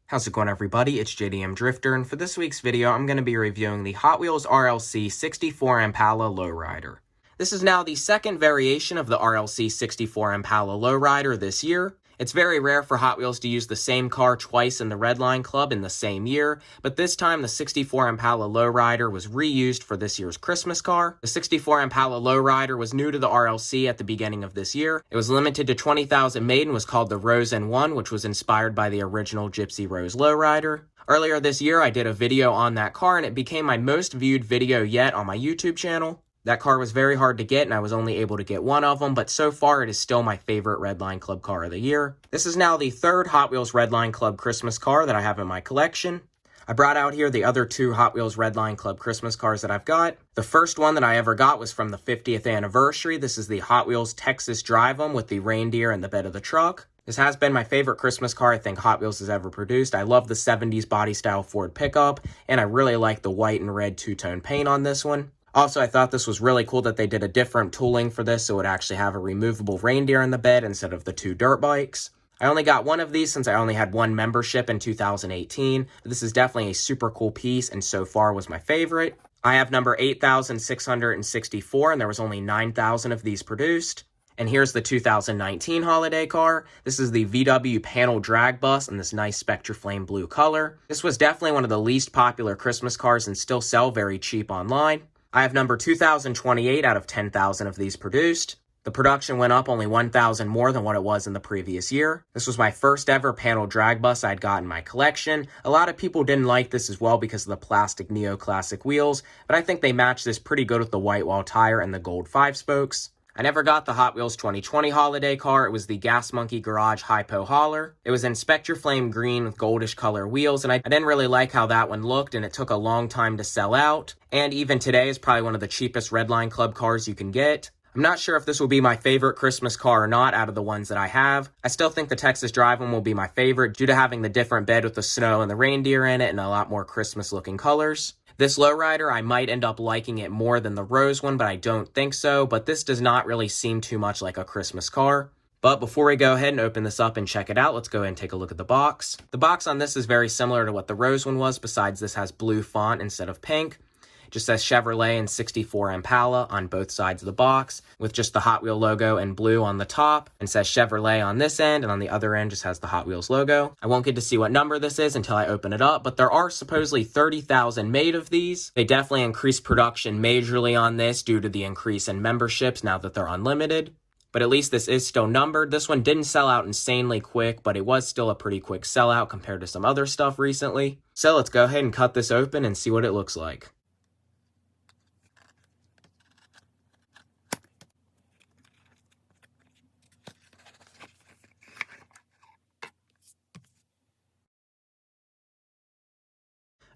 How's it going, everybody? It's JDM Drifter, and for this week's video, I'm going to be reviewing the Hot Wheels RLC 64 Impala Lowrider. This is now the second variation of the RLC 64 Impala Lowrider this year. It's very rare for Hot Wheels to use the same car twice in the Redline Club in the same year, but this time the 64 Impala Lowrider was reused for this year's Christmas car. The 64 Impala Lowrider was new to the RLC at the beginning of this year. It was limited to 20,000 made and was called the Rose N1, which was inspired by the original Gypsy Rose Lowrider. Earlier this year, I did a video on that car, and it became my most viewed video yet on my YouTube channel. That car was very hard to get, and I was only able to get one of them, but so far it is still my favorite Redline Club car of the year. This is now the third Hot Wheels Redline Club Christmas car that I have in my collection. I brought out here the other two Hot Wheels Redline Club Christmas cars that I've got. The first one that I ever got was from the 50th anniversary. This is the Hot Wheels Texas Drive-'em with the reindeer in the bed of the truck. This has been my favorite Christmas car I think Hot Wheels has ever produced. I love the 70s body style Ford pickup, and I really like the white and red two-tone paint on this one. Also, I thought this was really cool that they did a different tooling for this, so it would actually have a removable reindeer in the bed instead of the two dirt bikes. I only got one of these since I only had one membership in 2018. This is definitely a super cool piece, and so far was my favorite. I have number 8,664, and there was only 9,000 of these produced. And here's the 2019 holiday car. This is the VW panel drag bus in this nice Spectraflame blue color. This was definitely one of the least popular Christmas cars and still sell very cheap online. I have number 2,028 out of 10,000 of these produced. The production went up only 1,000 more than what it was in the previous year. This was my first ever panel drag bus I'd got in my collection. A lot of people didn't like this as well because of the plastic neoclassic wheels, but I think they matched this pretty good with the white wall tire and the gold 5-spokes. I never got the Hot Wheels 2020 holiday car. It was the Gas Monkey Garage Hypo Hauler. It was in Spectraflame green with goldish color wheels, and I didn't really like how that one looked, and it took a long time to sell out. And even today is probably one of the cheapest Redline Club cars you can get. I'm not sure if this will be my favorite Christmas car or not out of the ones that I have. I still think the Texas Drive-'em will be my favorite due to having the different bed with the snow and the reindeer in it and a lot more Christmas looking colors. This Lowrider, I might end up liking it more than the Rose one, but I don't think so. But this does not really seem too much like a Christmas car. But before we go ahead and open this up and check it out, let's go ahead and take a look at the box. The box on this is very similar to what the Rose one was, besides this has blue font instead of pink. It just says Chevrolet and 64 Impala on both sides of the box, with just the Hot Wheel logo in blue on the top, and says Chevrolet on this end, and on the other end just has the Hot Wheels logo. I won't get to see what number this is until I open it up, but there are supposedly 30,000 made of these. They definitely increased production majorly on this due to the increase in memberships now that they're unlimited. But at least this is still numbered. This one didn't sell out insanely quick, but it was still a pretty quick sellout compared to some other stuff recently. So let's go ahead and cut this open and see what it looks like.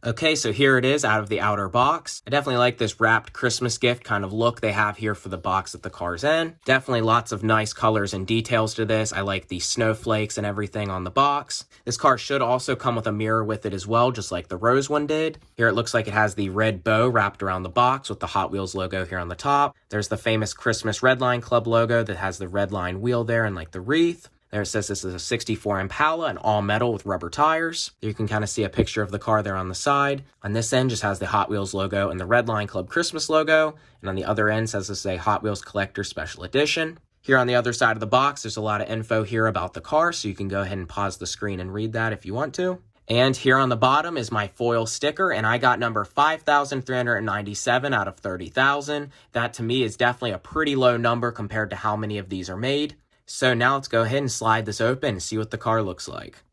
Okay, so here it is out of the outer box. I definitely like this wrapped Christmas gift kind of look they have here for the box that the car's in. Definitely lots of nice colors and details to this. I like the snowflakes and everything on the box. This car should also come with a mirror with it as well, just like the Rose one did. Here it looks like it has the red bow wrapped around the box with the Hot Wheels logo here on the top. There's the famous Christmas Redline Club logo that has the Redline wheel there and like the wreath. There it says this is a 64 Impala and all metal with rubber tires. You can kind of see a picture of the car there on the side. On this end just has the Hot Wheels logo and the Redline Club Christmas logo. And on the other end says this is a Hot Wheels Collector Special Edition. Here on the other side of the box, there's a lot of info here about the car, so you can go ahead and pause the screen and read that if you want to. And here on the bottom is my foil sticker, and I got number 5,397 out of 30,000. That to me is definitely a pretty low number compared to how many of these are made. So now let's go ahead and slide this open and see what the car looks like.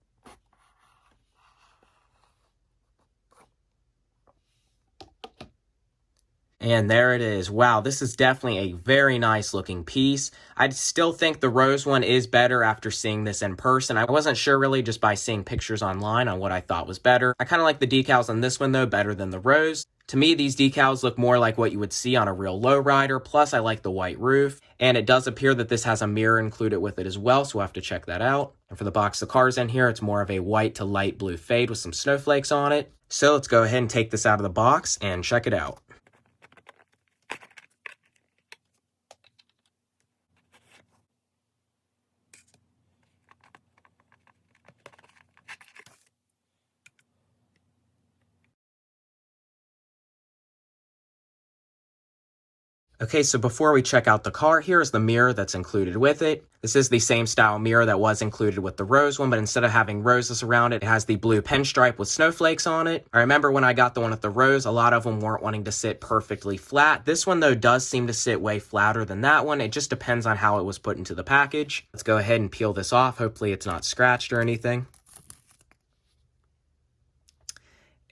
And there it is. Wow, this is definitely a very nice looking piece. I still think the Rose one is better after seeing this in person. I wasn't sure really just by seeing pictures online on what I thought was better. I kind of like the decals on this one though better than the Rose. To me, these decals look more like what you would see on a real lowrider, plus I like the white roof. And it does appear that this has a mirror included with it as well, so we'll have to check that out. And for the box the car's in here, it's more of a white to light blue fade with some snowflakes on it. So let's go ahead and take this out of the box and check it out. Okay, so before we check out the car, here's the mirror that's included with it. This is the same style mirror that was included with the rose one, but instead of having roses around it, it has the blue pinstripe with snowflakes on it. I remember when I got the one with the rose, a lot of them weren't wanting to sit perfectly flat. This one, though, does seem to sit way flatter than that one. It just depends on how it was put into the package. Let's go ahead and peel this off. Hopefully it's not scratched or anything.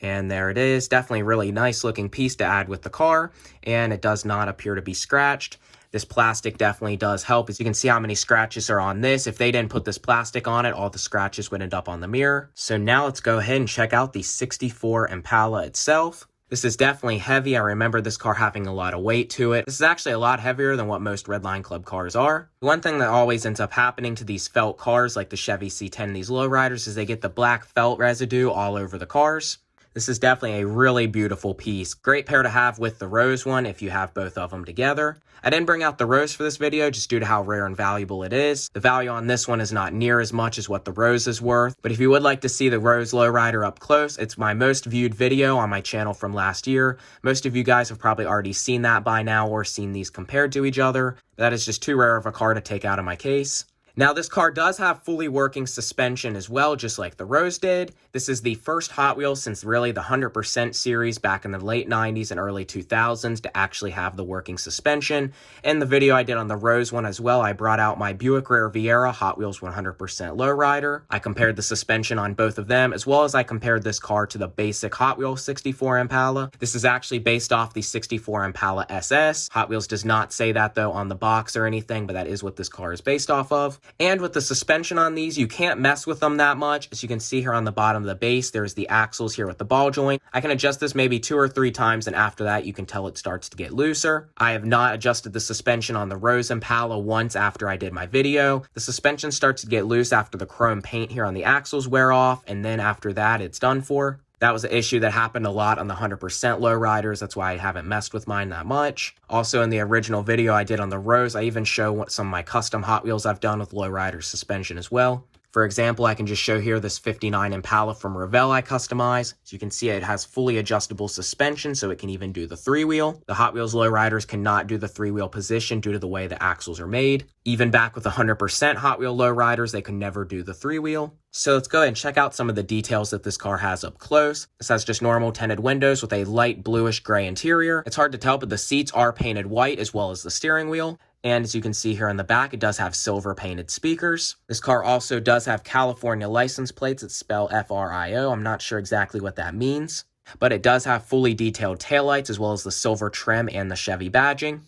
And there it is. Definitely a really nice looking piece to add with the car, and it does not appear to be scratched. This plastic definitely does help. As you can see how many scratches are on this. If they didn't put this plastic on it, all the scratches would end up on the mirror. So now let's go ahead and check out the 64 Impala itself. This is definitely heavy. I remember this car having a lot of weight to it. This is actually a lot heavier than what most Redline Club cars are. One thing that always ends up happening to these felt cars, like the Chevy C10 and these lowriders, is they get the black felt residue all over the cars. This is definitely a really beautiful piece. Great pair to have with the rose one if you have both of them together. I didn't bring out the rose for this video just due to how rare and valuable it is. The value on this one is not near as much as what the rose is worth. But if you would like to see the rose lowrider up close, it's my most viewed video on my channel from last year. Most of you guys have probably already seen that by now or seen these compared to each other. That is just too rare of a car to take out of my case. Now, this car does have fully working suspension as well, just like the Rose did. This is the first Hot Wheels since really the 100% series back in the late 90s and early 2000s to actually have the working suspension. In the video I did on the Rose one as well, I brought out my Buick Riviera Hot Wheels 100% Lowrider. I compared the suspension on both of them, as well as I compared this car to the basic Hot Wheels 64 Impala. This is actually based off the 64 Impala SS. Hot Wheels does not say that, though, on the box or anything, but that is what this car is based off of. And with the suspension on these, you can't mess with them that much. As you can see here on the bottom of the base, there's the axles here with the ball joint. I can adjust this maybe 2 or 3 times, and after that, you can tell it starts to get looser. I have not adjusted the suspension on the Rose Impala once after I did my video. The suspension starts to get loose after the chrome paint here on the axles wear off, and then after that, it's done for. That was an issue that happened a lot on the 100% lowriders. That's why I haven't messed with mine that much. Also, in the original video I did on the Rose, I even show what some of my custom Hot Wheels I've done with lowrider suspension as well. For example, I can just show here this 59 Impala from Revell I customize. As you can see, it has fully adjustable suspension, so it can even do the 3-wheel. The Hot Wheels lowriders cannot do the 3-wheel position due to the way the axles are made. Even back with the 100% Hot Wheel lowriders, they could never do the 3-wheel. So let's go ahead and check out some of the details that this car has up close. This has just normal tinted windows with a light bluish gray interior. It's hard to tell, but the seats are painted white as well as the steering wheel. And as you can see here in the back, it does have silver painted speakers. This car also does have California license plates that spell FRIO. I'm not sure exactly what that means, but it does have fully detailed taillights as well as the silver trim and the Chevy badging.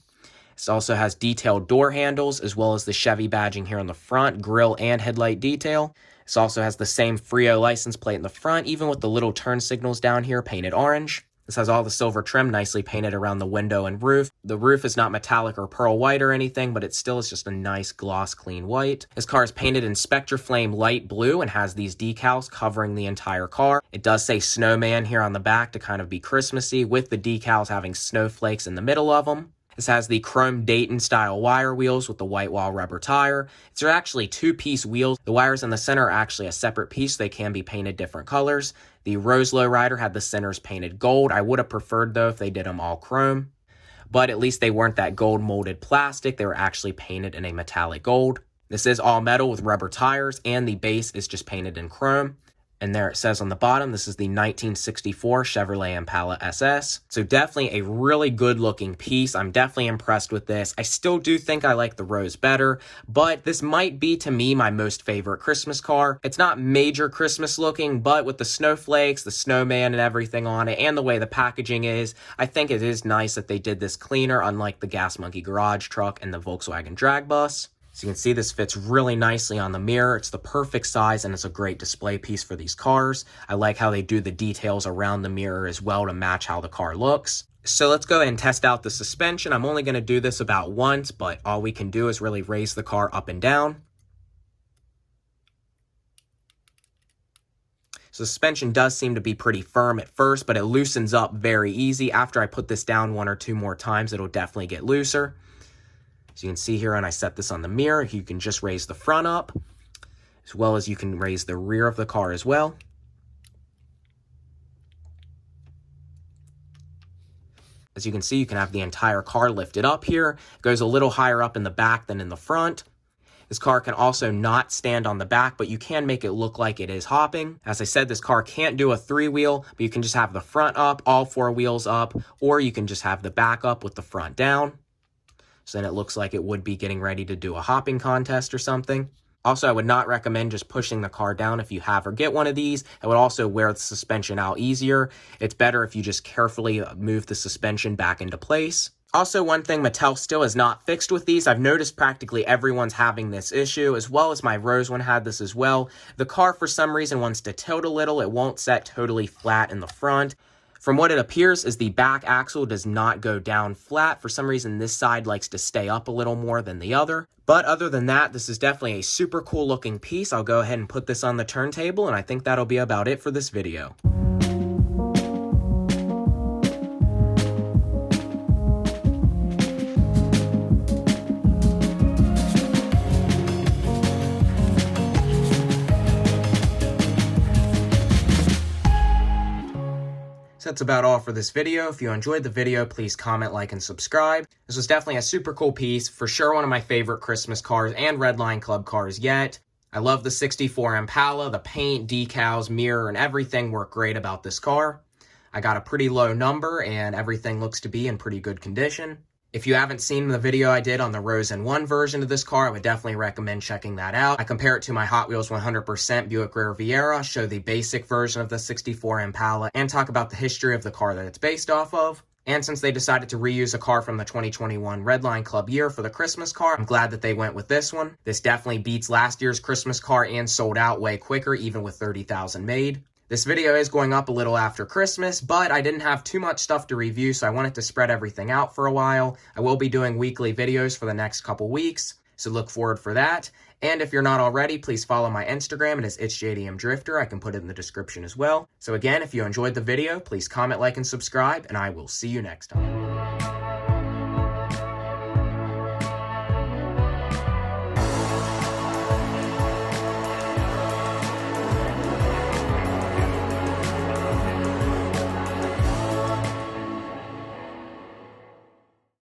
This also has detailed door handles as well as the Chevy badging here on the front, grille and headlight detail. This also has the same Frio license plate in the front, even with the little turn signals down here painted orange. This has all the silver trim nicely painted around the window and roof. The roof is not metallic or pearl white or anything, but it still is just a nice gloss clean white. This car is painted in Spectre Flame light blue and has these decals covering the entire car. It does say Snowman here on the back to kind of be Christmassy, with the decals having snowflakes in the middle of them. This has the chrome Dayton style wire wheels with the white wall rubber tire. These are actually 2-piece wheels. The wires in the center are actually a separate piece. They can be painted different colors. The Rose Lowrider had the centers painted gold. I would have preferred, though, if they did them all chrome. But at least they weren't that gold molded plastic. They were actually painted in a metallic gold. This is all metal with rubber tires, and the base is just painted in chrome. And there it says on the bottom, this is the 1964 Chevrolet Impala SS. So definitely a really good looking piece. I'm definitely impressed with this. I still do think I like the Rose better, but this might be to me my most favorite Christmas car. It's not major Christmas looking, but with the snowflakes, the snowman and everything on it, and the way the packaging is, I think it is nice that they did this cleaner, unlike the Gas Monkey Garage Truck and the Volkswagen Drag Bus. So you can see this fits really nicely on the mirror. It's the perfect size and it's a great display piece for these cars. I like how they do the details around the mirror as well to match how the car looks. So let's go ahead and test out the suspension. I'm only going to do this about once, but all we can do is really raise the car up and down. So suspension does seem to be pretty firm at first, but it loosens up very easy. After I put this down 1 or 2 more times, it'll definitely get looser. So you can see here, and I set this on the mirror, you can just raise the front up, as well as you can raise the rear of the car as well. As you can see, you can have the entire car lifted up here. It goes a little higher up in the back than in the front. This car can also not stand on the back, but you can make it look like it is hopping. As I said, this car can't do a 3-wheel, but you can just have the front up, all 4 wheels up, or you can just have the back up with the front down. So then it looks like it would be getting ready to do a hopping contest or something. Also, I would not recommend just pushing the car down if you have or get one of these. It would also wear the suspension out easier. It's better if you just carefully move the suspension back into place. Also, one thing Mattel still has not fixed with these, I've noticed practically everyone's having this issue, as well as my Rose one had this as well. The car, for some reason, wants to tilt a little. It won't set totally flat in the front. From what it appears is the back axle does not go down flat. For some reason, this side likes to stay up a little more than the other. But other than that, this is definitely a super cool looking piece. I'll go ahead and put this on the turntable, and I think that'll be about it for this video. So that's about all for this video. If you enjoyed the video, please comment, like, and subscribe. This was definitely a super cool piece. For sure one of my favorite Christmas cars and Red Line Club cars yet. I love the 64 Impala. The paint, decals, mirror, and everything work great about this car. I got a pretty low number, and everything looks to be in pretty good condition. If you haven't seen the video I did on the Rose N1 version of this car, I would definitely recommend checking that out. I compare it to my Hot Wheels 100% Buick Riviera, show the basic version of the 64 Impala, and talk about the history of the car that it's based off of. And since they decided to reuse a car from the 2021 Red Line Club year for the Christmas car, I'm glad that they went with this one. This definitely beats last year's Christmas car and sold out way quicker, even with 30,000 made. This video is going up a little after Christmas, but I didn't have too much stuff to review, so I wanted to spread everything out for a while. I will be doing weekly videos for the next couple weeks, so look forward for that. And if you're not already, please follow my Instagram. It is itsjdmdrifter. I can put it in the description as well. So again, if you enjoyed the video, please comment, like, and subscribe, and I will see you next time.